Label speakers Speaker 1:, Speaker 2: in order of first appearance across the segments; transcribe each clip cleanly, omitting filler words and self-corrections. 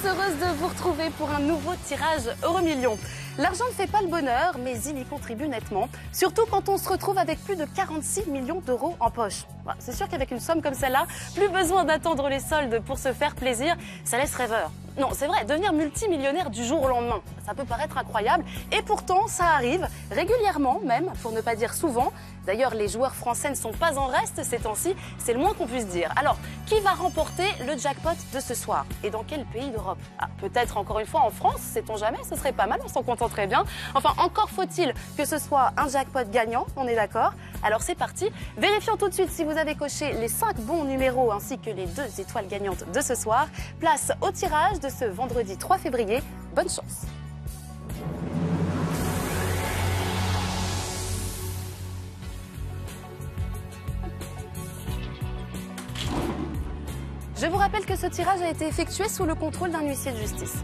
Speaker 1: heureuse de vous retrouver pour un nouveau tirage Euromillions. L'argent ne fait pas le bonheur, mais il y contribue nettement, surtout quand on se retrouve avec plus de 46 millions d'euros en poche. C'est sûr qu'avec une somme comme celle-là, plus besoin d'attendre les soldes pour se faire plaisir, ça laisse rêveur. Non, c'est vrai, devenir multimillionnaire du jour au lendemain, ça peut paraître incroyable, et pourtant ça arrive, régulièrement même, pour ne pas dire souvent. D'ailleurs, les joueurs français ne sont pas en reste ces temps-ci, c'est le moins qu'on puisse dire. Alors, qui va remporter le jackpot de ce soir? Et dans quel pays d'Europe? Peut-être encore une fois en France, sait-on jamais, ce serait pas mal, on s'en contenterait bien. Enfin, encore faut-il que ce soit un jackpot gagnant, on est d'accord? Alors c'est parti, vérifions tout de suite si vous avez coché les 5 bons numéros ainsi que les 2 étoiles gagnantes de ce soir. Place au tirage de ce vendredi 3 février. Bonne chance. Je vous rappelle que ce tirage a été effectué sous le contrôle d'un huissier de justice.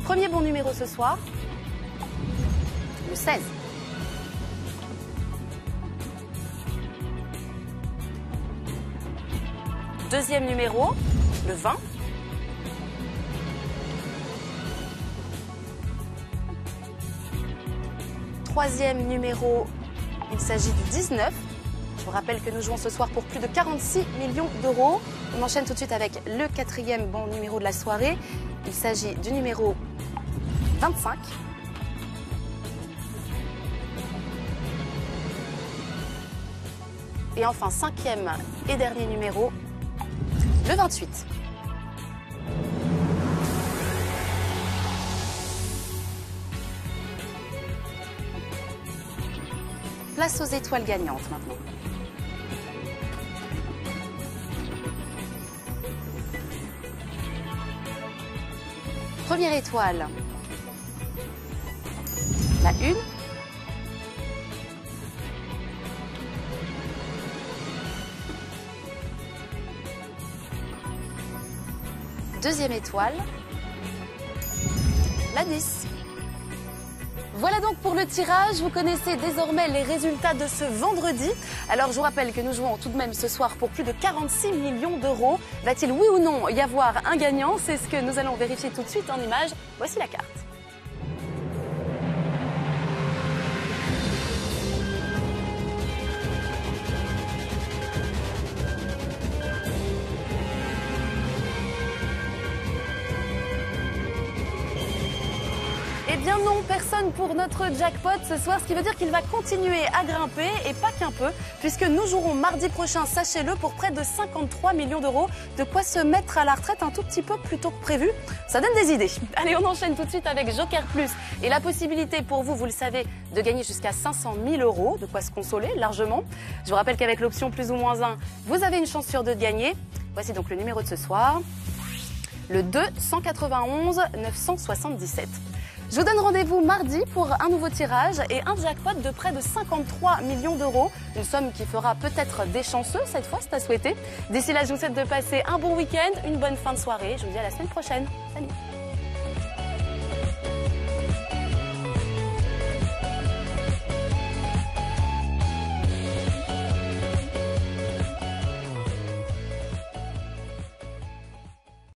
Speaker 1: Premier bon numéro ce soir, le 16. Deuxième numéro, le 20. Troisième numéro, il s'agit du 19. Je vous rappelle que nous jouons ce soir pour plus de 46 millions d'euros. On enchaîne tout de suite avec le 4e bon numéro de la soirée. Il s'agit du numéro 25. Et enfin, 5e et dernier numéro, le 28. Place aux étoiles gagnantes maintenant. Première étoile, la 1. Deuxième étoile, la 10. Voilà donc pour le tirage, vous connaissez désormais les résultats de ce vendredi. Alors je vous rappelle que nous jouons tout de même ce soir pour plus de 46 millions d'euros. Va-t-il oui ou non y avoir un gagnant? C'est ce que nous allons vérifier tout de suite en images. Voici la carte. Eh bien non, personne pour notre jackpot ce soir, ce qui veut dire qu'il va continuer à grimper et pas qu'un peu, puisque nous jouerons mardi prochain, sachez-le, pour près de 53 millions d'euros, de quoi se mettre à la retraite un tout petit peu plus tôt que prévu. Ça donne des idées. Allez, on enchaîne tout de suite avec Joker Plus et la possibilité pour vous, vous le savez, de gagner jusqu'à 500 000 euros, de quoi se consoler largement. Je vous rappelle qu'avec l'option plus ou moins 1, vous avez une chance sur 2 de gagner. Voici donc le numéro de ce soir, le 2 191 977. Je vous donne rendez-vous mardi pour un nouveau tirage et un jackpot de près de 53 millions d'euros. Une somme qui fera peut-être des chanceux cette fois, c'est à souhaiter. D'ici là, je vous souhaite de passer un bon week-end, une bonne fin de soirée. Je vous dis à la semaine prochaine. Salut!